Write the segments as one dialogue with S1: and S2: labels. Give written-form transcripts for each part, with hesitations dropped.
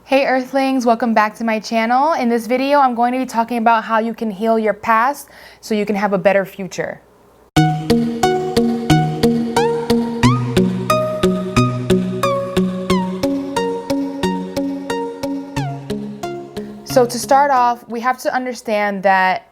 S1: Hey Earthlings, welcome back to my channel. In this video, I'm going to be talking about how you can heal your past so you can have a better future. So to start off, we have to understand that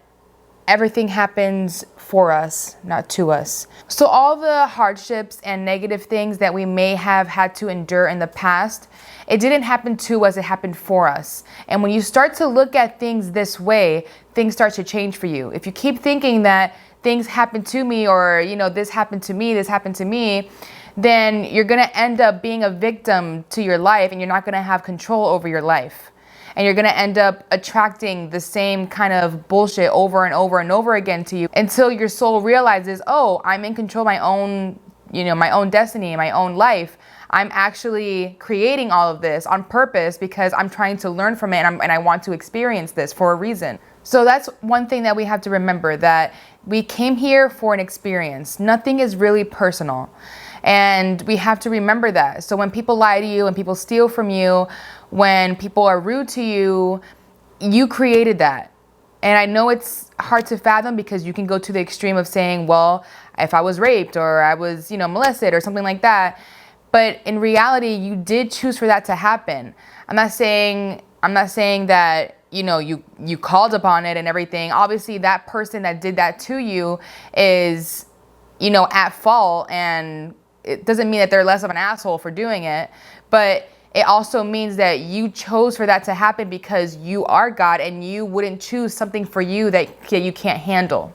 S1: everything happens for us, not to us. So all the hardships and negative things that we may have had to endure in the past, it didn't happen to us, it happened for us. And when you start to look at things this way, things start to change for you. If you keep thinking that things happen to me, or this happened to me, this happened to me, then you're gonna end up being a victim to your life, and you're not gonna have control over your life. And you're gonna end up attracting the same kind of bullshit over and over and over again to you until your soul realizes, oh, I'm in control of my own, my own destiny, my own life. I'm actually creating all of this on purpose because I'm trying to learn from it, and I want to experience this for a reason. So that's one thing that we have to remember, that we came here for an experience. Nothing is really personal. And we have to remember that. So when people lie to you, when people steal from you, when people are rude to you, you created that. And I know it's hard to fathom because you can go to the extreme of saying, well, if I was raped or I was, molested or something like that. But in reality, you did choose for that to happen. I'm not saying that, you called upon it and everything. Obviously, that person that did that to you is, at fault, and it doesn't mean that they're less of an asshole for doing it, but it also means that you chose for that to happen because you are God, and you wouldn't choose something for you that you can't handle.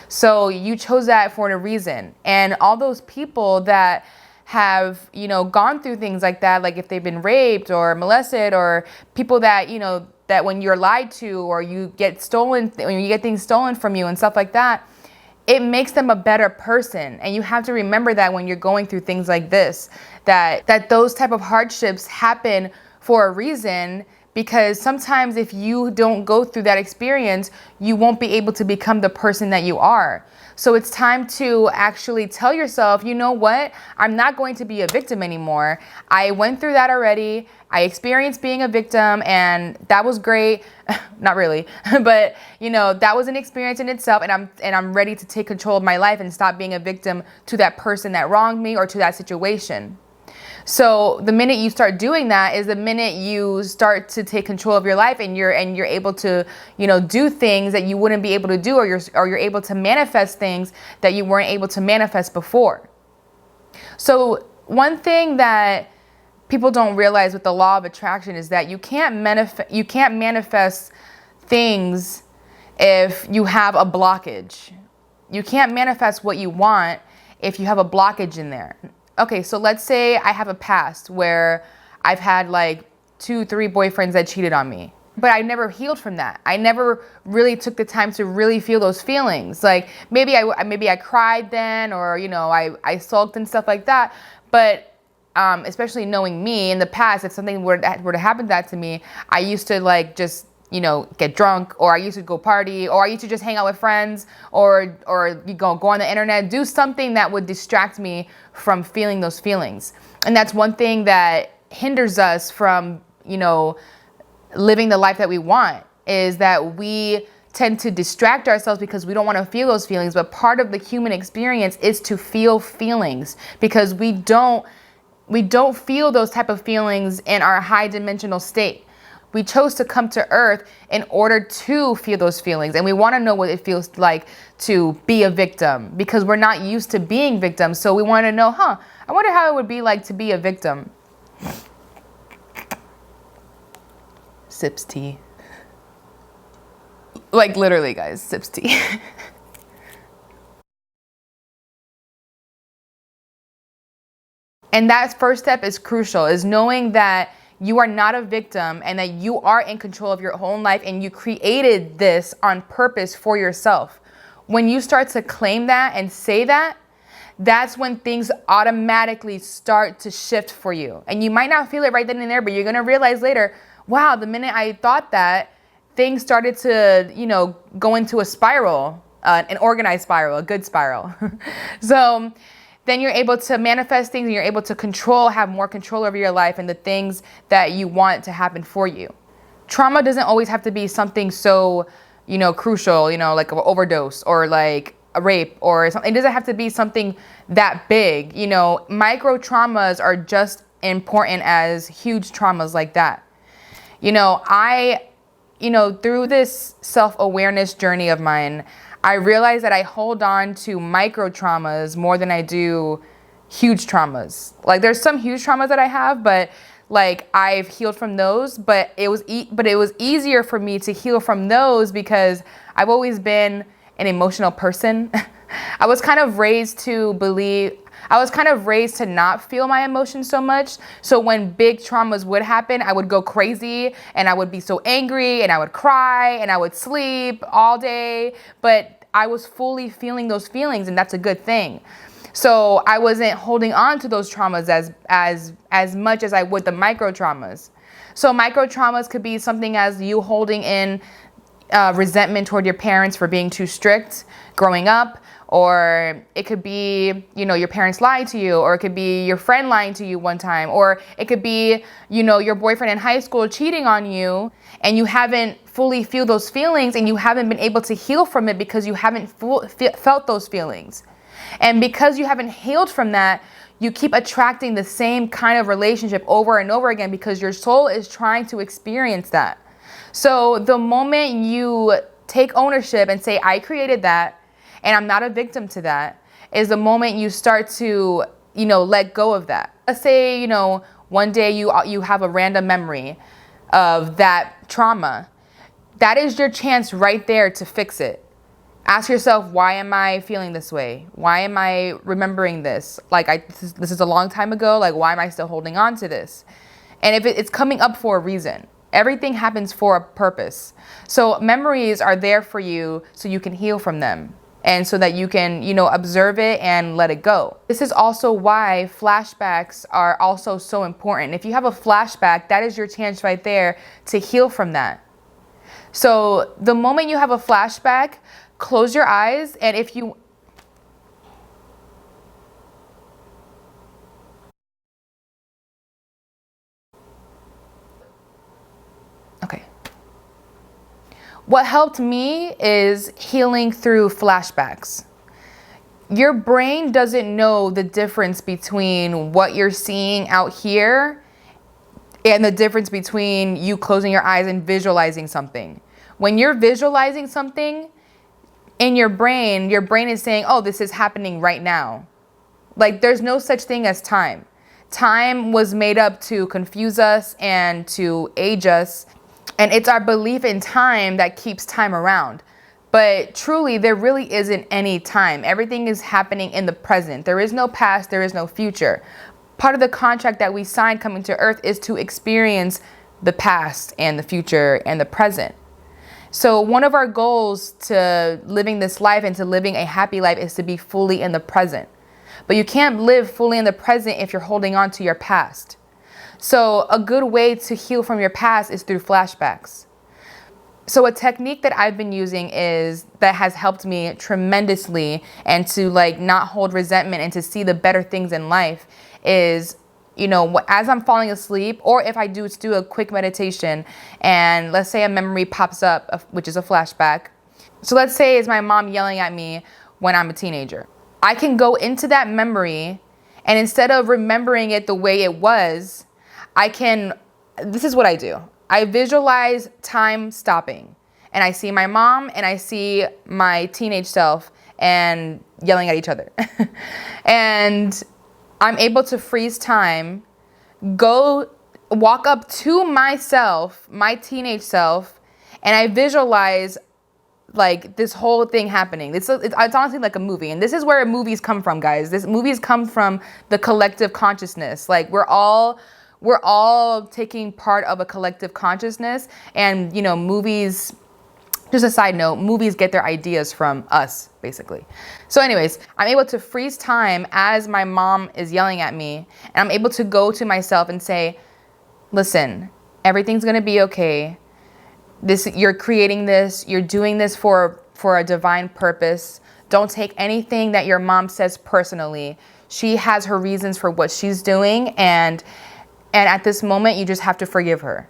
S1: So you chose that for a reason. And all those people that have, gone through things like that, like if they've been raped or molested, or people that, that when you're lied to, or you get stolen, when you get things stolen from you and stuff like that, it makes them a better person. And you have to remember that when you're going through things like this, that those type of hardships happen for a reason, because sometimes if you don't go through that experience, you won't be able to become the person that you are. So it's time to actually tell yourself, you know what? I'm not going to be a victim anymore. I went through that already. I experienced being a victim, and that was great. Not really, but that was an experience in itself, and I'm ready to take control of my life and stop being a victim to that person that wronged me or to that situation. So the minute you start doing that is the minute you start to take control of your life, and you're able to, do things that you wouldn't be able to do, or you're able to manifest things that you weren't able to manifest before. So one thing that people don't realize with the law of attraction is that you can't manifest things if you have a blockage. You can't manifest what you want if you have a blockage in there. Okay, so let's say I have a past where I've had like 2-3 boyfriends that cheated on me, but I never healed from that. I never really took the time to really feel those feelings. Like maybe I cried then, or I sulked and stuff like that. But especially knowing me in the past, if something were to happen to me, I used to like just get drunk, or I used to go party, or I used to just hang out with friends, or you go on the internet, do something that would distract me from feeling those feelings. And that's one thing that hinders us from, living the life that we want, is that we tend to distract ourselves because we don't want to feel those feelings. But part of the human experience is to feel feelings, because we don't feel those type of feelings in our high dimensional state. We chose to come to Earth in order to feel those feelings. And we want to know what it feels like to be a victim, because we're not used to being victims. So we want to know, I wonder how it would be like to be a victim. Sips tea. Like literally, guys, sips tea. And that first step is crucial, is knowing that you are not a victim, and that you are in control of your own life, and you created this on purpose for yourself. When you start to claim that and say that, that's when things automatically start to shift for you. And you might not feel it right then and there, but you're going to realize later, wow, the minute I thought that, things started to, go into a spiral, an organized spiral, a good spiral. So then you're able to manifest things and you're able to have more control over your life and the things that you want to happen for you. Trauma doesn't always have to be something so, crucial, like an overdose or like a rape or something. It doesn't have to be something that big. Micro traumas are just important as huge traumas like that. Through this self-awareness journey of mine, I realized that I hold on to micro traumas more than I do huge traumas. Like there's some huge traumas that I have, but like I've healed from those, but it was easier for me to heal from those because I've always been an emotional person. I was kind of raised to not feel my emotions so much. So when big traumas would happen, I would go crazy and I would be so angry and I would cry and I would sleep all day, but I was fully feeling those feelings, and that's a good thing. So I wasn't holding on to those traumas as much as I would the micro traumas. So micro traumas could be something as you holding in resentment toward your parents for being too strict growing up, or it could be, your parents lied to you, or it could be your friend lying to you one time, or it could be, your boyfriend in high school cheating on you and you haven't fully feel those feelings and you haven't been able to heal from it because you haven't felt those feelings. And because you haven't healed from that, you keep attracting the same kind of relationship over and over again because your soul is trying to experience that. So the moment you take ownership and say, I created that and I'm not a victim to that, is the moment you start to, let go of that. Let's say, one day you have a random memory of that trauma. That is your chance right there to fix it. Ask yourself, why am I feeling this way? Why am I remembering this? Like this is a long time ago. Like, why am I still holding on to this? And if it's coming up for a reason, everything happens for a purpose. So memories are there for you so you can heal from them. And so that you can, observe it and let it go. This is also why flashbacks are also so important. If you have a flashback, that is your chance right there to heal from that. So the moment you have a flashback, close your eyes, and if you okay. What helped me is healing through flashbacks. Your brain doesn't know the difference between what you're seeing out here and the difference between you closing your eyes and visualizing something. When you're visualizing something in your brain is saying, oh, this is happening right now. Like there's no such thing as time. Time was made up to confuse us and to age us. And it's our belief in time that keeps time around. But truly, there really isn't any time. Everything is happening in the present. There is no past, there is no future. Part of the contract that we signed coming to Earth is to experience the past and the future and the present. So one of our goals to living this life and to living a happy life is to be fully in the present. But you can't live fully in the present if you're holding on to your past. So a good way to heal from your past is through flashbacks. So a technique that I've been using that has helped me tremendously and to not hold resentment and to see the better things in life is, as I'm falling asleep, or if I do a quick meditation and let's say a memory pops up, which is a flashback. So let's say it's my mom yelling at me when I'm a teenager. I can go into that memory and instead of remembering it the way it was, this is what I do. I visualize time stopping and I see my mom and I see my teenage self and yelling at each other. And I'm able to freeze time, go walk up to myself, my teenage self, and I visualize this whole thing happening. It's honestly like a movie. And this is where movies come from, guys. Movies come from the collective consciousness. We're all taking part of a collective consciousness, and movies, just a side note, movies get their ideas from us, basically. So anyways, I'm able to freeze time as my mom is yelling at me, and I'm able to go to myself and say, listen, everything's gonna be okay. You're creating this, you're doing this for a divine purpose. Don't take anything that your mom says personally. She has her reasons for what she's doing, and at this moment you just have to forgive her.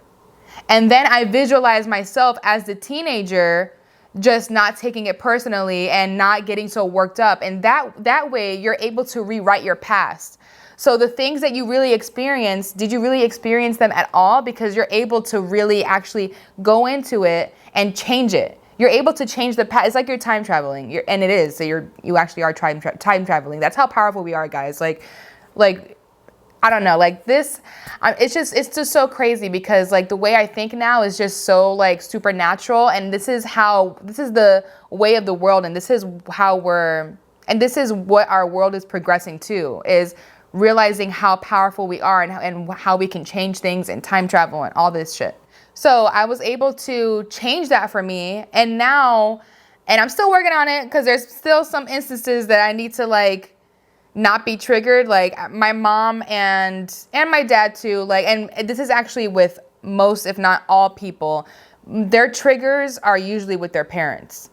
S1: And then I visualize myself as the teenager just not taking it personally and not getting so worked up. And that way you're able to rewrite your past. So the things that you really experienced, did you really experience them at all? Because you're able to really actually go into it and change it. You're able to change the past. It's like you're time traveling, and it is. So you actually are time traveling. That's how powerful we are, guys. Like I don't know, like this, it's just so crazy because like the way I think now is just so like supernatural, and this is the way of the world, and this is what our world is progressing to, is realizing how powerful we are and how we can change things and time travel and all this shit. So I was able to change that for me, and I'm still working on it because there's still some instances that I need to like not be triggered. Like my mom and my dad too, like, and this is actually with most, if not all people, their triggers are usually with their parents.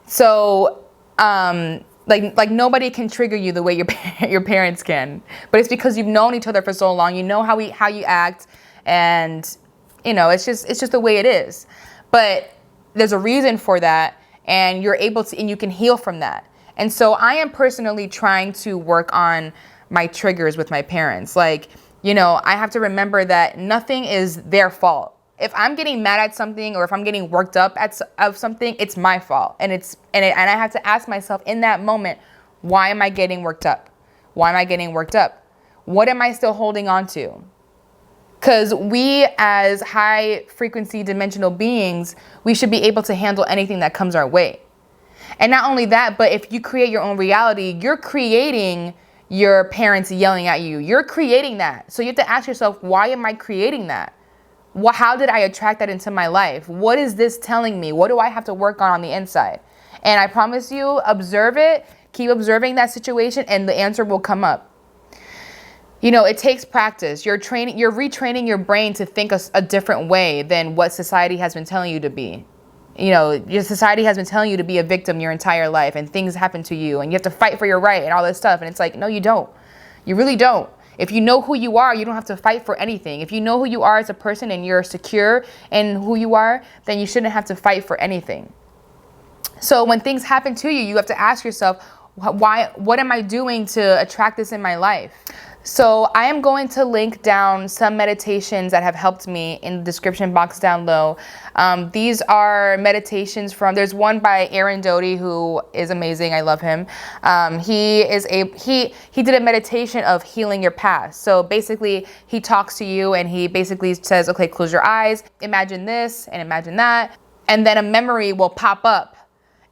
S1: So like nobody can trigger you the way your parents can, but it's because you've known each other for so long. You know how you act, and you know it's just the way it is. But there's a reason for that, and you're able to, and you can heal from that. And so I am personally trying to work on my triggers with my parents. Like, you know, I have to remember that nothing is their fault. If I'm getting mad at something, or if I'm getting worked up of something, it's my fault. And I have to ask myself in that moment, why am I getting worked up? Why am I getting worked up? What am I still holding on to? Because we, as high frequency dimensional beings, we should be able to handle anything that comes our way. And not only that, but if you create your own reality, you're creating your parents yelling at you. You're creating that. So you have to ask yourself, why am I creating that? How did I attract that into my life? What is this telling me? What do I have to work on the inside? And I promise you, observe it, keep observing that situation, and the answer will come up. You know, it takes practice. You're retraining your brain to think a different way than what society has been telling you to be. You know, your society has been telling you to be a victim your entire life, and things happen to you, and you have to fight for your right and all this stuff. And it's like, no, you don't. You really don't. If you know who you are, you don't have to fight for anything. If you know who you are as a person and you're secure in who you are, then you shouldn't have to fight for anything. So when things happen to you, you have to ask yourself, what am I doing to attract this in my life? So I am going to link down some meditations that have helped me in the description box down low. These are meditations there's one by Aaron Doty, who is amazing. I love him. He did a meditation of healing your past. So basically he talks to you and he basically says, okay, close your eyes, imagine this and imagine that. And then a memory will pop up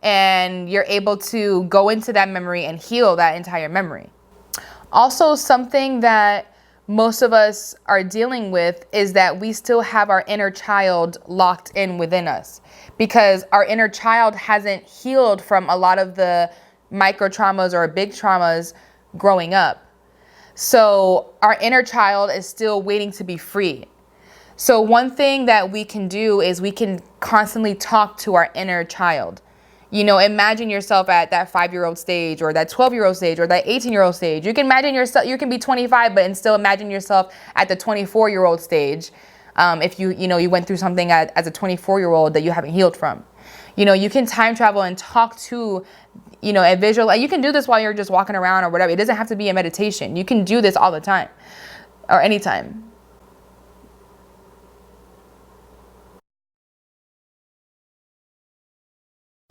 S1: and you're able to go into that memory and heal that entire memory. Also, something that most of us are dealing with is that we still have our inner child locked in within us, because our inner child hasn't healed from a lot of the micro traumas or big traumas growing up. So our inner child is still waiting to be free. So one thing that we can do is we can constantly talk to our inner child. You know, imagine yourself at that 5-year-old stage, or that 12-year-old stage, or that 18-year-old stage. You can imagine yourself, you can be 25, but and still imagine yourself at the 24-year-old stage. If you went through something as a 24-year-old that you haven't healed from. You know, you can time travel and talk to, a visual. You can do this while you're just walking around or whatever. It doesn't have to be a meditation. You can do this all the time or anytime.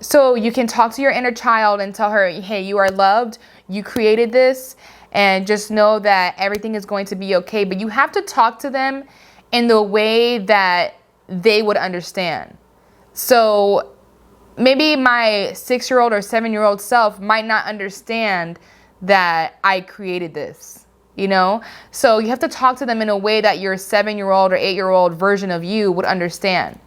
S1: So you can talk to your inner child and tell her, hey, you are loved. You created this, and just know that everything is going to be okay. But you have to talk to them in the way that they would understand. So maybe my 6-year-old or 7-year-old self might not understand that I created this, So you have to talk to them in a way that your 7-year-old or 8-year-old version of you would understand.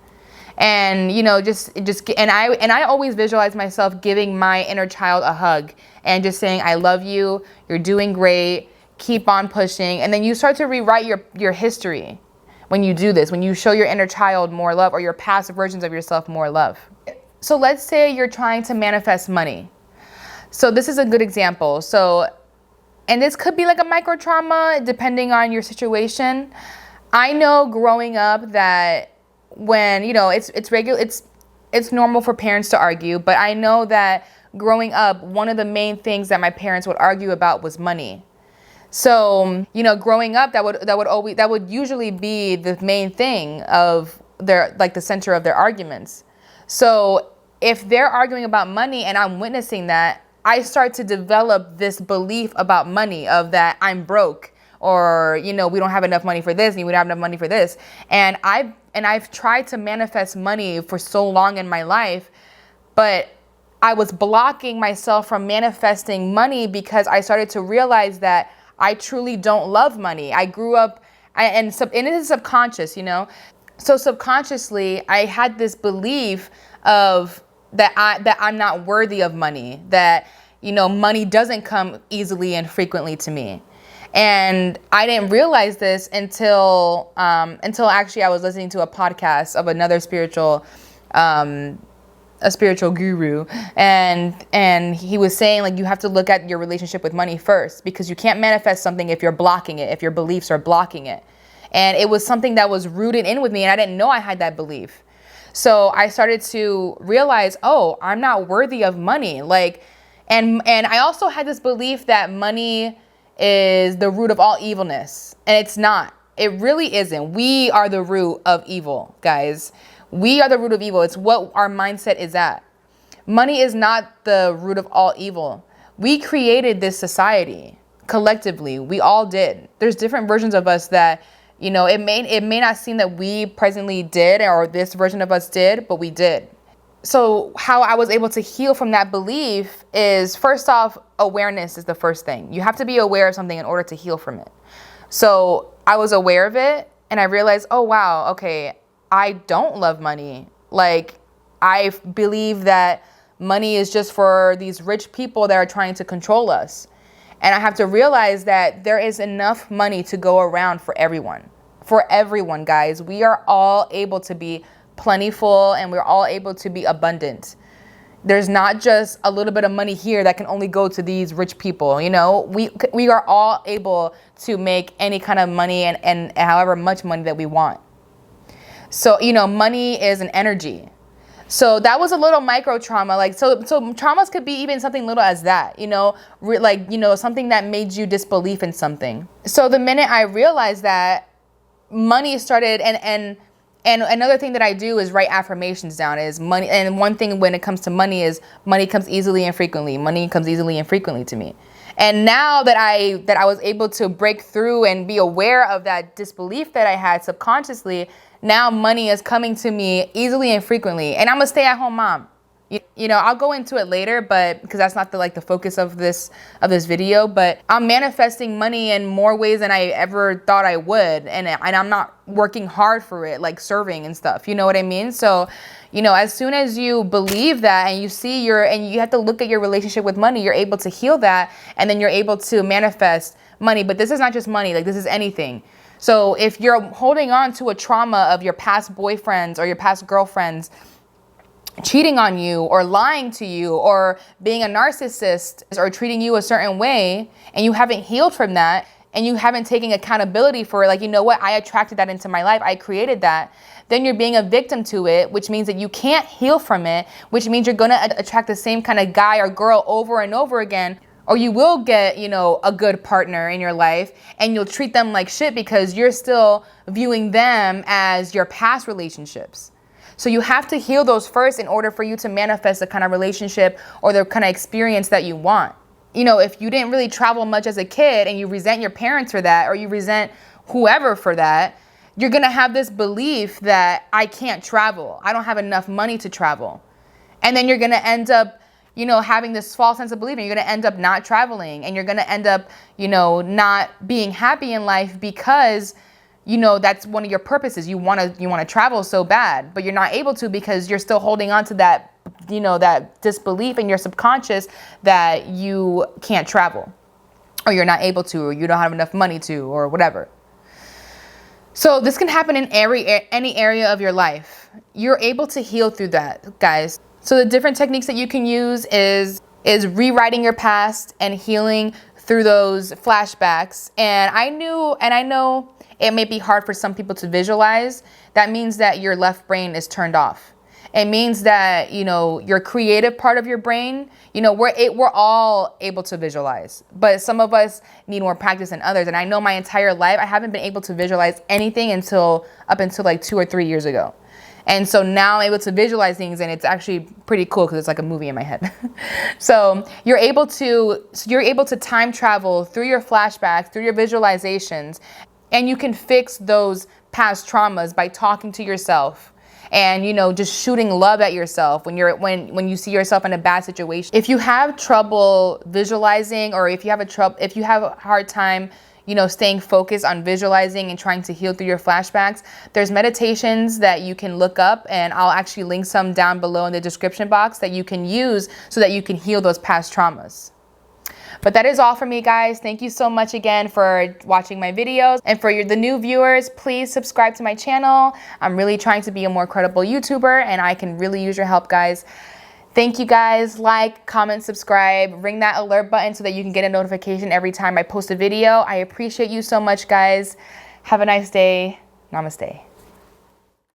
S1: And, I always visualize myself giving my inner child a hug and just saying, I love you. You're doing great. Keep on pushing. And then you start to rewrite your history when you do this, when you show your inner child more love, or your past versions of yourself more love. So let's say you're trying to manifest money. So this is a good example. So and this could be like a micro trauma depending on your situation. I know growing up that when, it's normal for parents to argue, but I know that growing up, one of the main things that my parents would argue about was money. So, growing up, that would usually be the main thing of their, like, the center of their arguments. So if they're arguing about money and I'm witnessing that, I start to develop this belief about money of that I'm broke, or, we don't have enough money for this and we don't have enough money for this. And I've tried to manifest money for so long in my life, but I was blocking myself from manifesting money because I started to realize that I truly don't love money. I grew up, and it is subconscious, So subconsciously, I had this belief of that I'm not worthy of money, that, money doesn't come easily and frequently to me. And I didn't realize this until actually I was listening to a podcast of another spiritual guru, and he was saying, like, you have to look at your relationship with money first, because you can't manifest something if you're blocking it, if your beliefs are blocking it. And it was something that was rooted in with me, and I didn't know I had that belief. So I started to realize, oh, I'm not worthy of money. Like, and I also had this belief that money is the root of all evilness, and it's not. It really isn't. We are the root of evil, guys. We are the root of evil. It's what our mindset is at. Money is not the root of all evil. We created this society collectively. We all did. There's different versions of us that, it may not seem that we presently did, or this version of us did, but we did. So how I was able to heal from that belief is, first off, awareness is the first thing. You have to be aware of something in order to heal from it. So I was aware of it, and I realized, oh, wow, okay, I don't love money. Like, I believe that money is just for these rich people that are trying to control us. And I have to realize that there is enough money to go around for everyone. For everyone, guys. We are all able to be plentiful, and we're all able to be abundant. There's not just a little bit of money here that can only go to these rich people. We are all able to make any kind of money and however much money that we want. So, money is an energy. So that was a little micro trauma. Like, so traumas could be even something little as that, something that made you disbelief in something. So the minute I realized that, money started, and another thing that I do is write affirmations down, is money. And one thing when it comes to money is money comes easily and frequently. Money comes easily and frequently to me. And now that I was able to break through and be aware of that disbelief that I had subconsciously, now money is coming to me easily and frequently. And I'm a stay-at-home mom. I'll go into it later, but because that's not the focus of this video, but I'm manifesting money in more ways than I ever thought I would, and I'm not working hard for it, like serving and stuff. You know what I mean? So, as soon as you believe that, and you see and you have to look at your relationship with money, you're able to heal that, and then you're able to manifest money. But this is not just money, like, this is anything. So if you're holding on to a trauma of your past boyfriends or your past girlfriends cheating on you or lying to you or being a narcissist or treating you a certain way, and you haven't healed from that, and you haven't taken accountability for it, like, what, I attracted that into my life, I created that, then you're being a victim to it, which means that you can't heal from it, which means you're going to attract the same kind of guy or girl over and over again. Or you will get, a good partner in your life, and you'll treat them like shit because you're still viewing them as your past relationships. So you have to heal those first in order for you to manifest the kind of relationship or the kind of experience that you want. If you didn't really travel much as a kid and you resent your parents for that, or you resent whoever for that, you're going to have this belief that I can't travel. I don't have enough money to travel. And then you're going to end up, having this false sense of belief, and you're going to end up not traveling, and you're going to end up, not being happy in life because that's one of your purposes. You want to travel so bad, but you're not able to because you're still holding on to that, that disbelief in your subconscious that you can't travel, or you're not able to, or you don't have enough money to, or whatever. So this can happen in any area of your life. You're able to heal through that, guys. So the different techniques that you can use is rewriting your past and healing through those flashbacks. And I know it may be hard for some people to visualize. That means that your left brain is turned off. It means that, you know, your creative part of your brain, you know, we're all able to visualize, but some of us need more practice than others. And I know my entire life, I haven't been able to visualize anything up until like 2 or 3 years ago. And so now I'm able to visualize things, and it's actually pretty cool because it's like a movie in my head. So you're able to time travel through your flashbacks, through your visualizations, and you can fix those past traumas by talking to yourself. And, you know, just shooting love at yourself when you see yourself in a bad situation. If you have trouble visualizing, or if you have a hard time, you know, staying focused on visualizing and trying to heal through your flashbacks, there's meditations that you can look up, and I'll actually link some down below in the description box that you can use so that you can heal those past traumas. But that is all for me, guys. Thank you so much again for watching my videos. And for the new viewers, please subscribe to my channel. I'm really trying to be a more credible YouTuber, and I can really use your help, guys. Thank you, guys. Like, comment, subscribe, ring that alert button so that you can get a notification every time I post a video. I appreciate you so much, guys. Have a nice day. Namaste.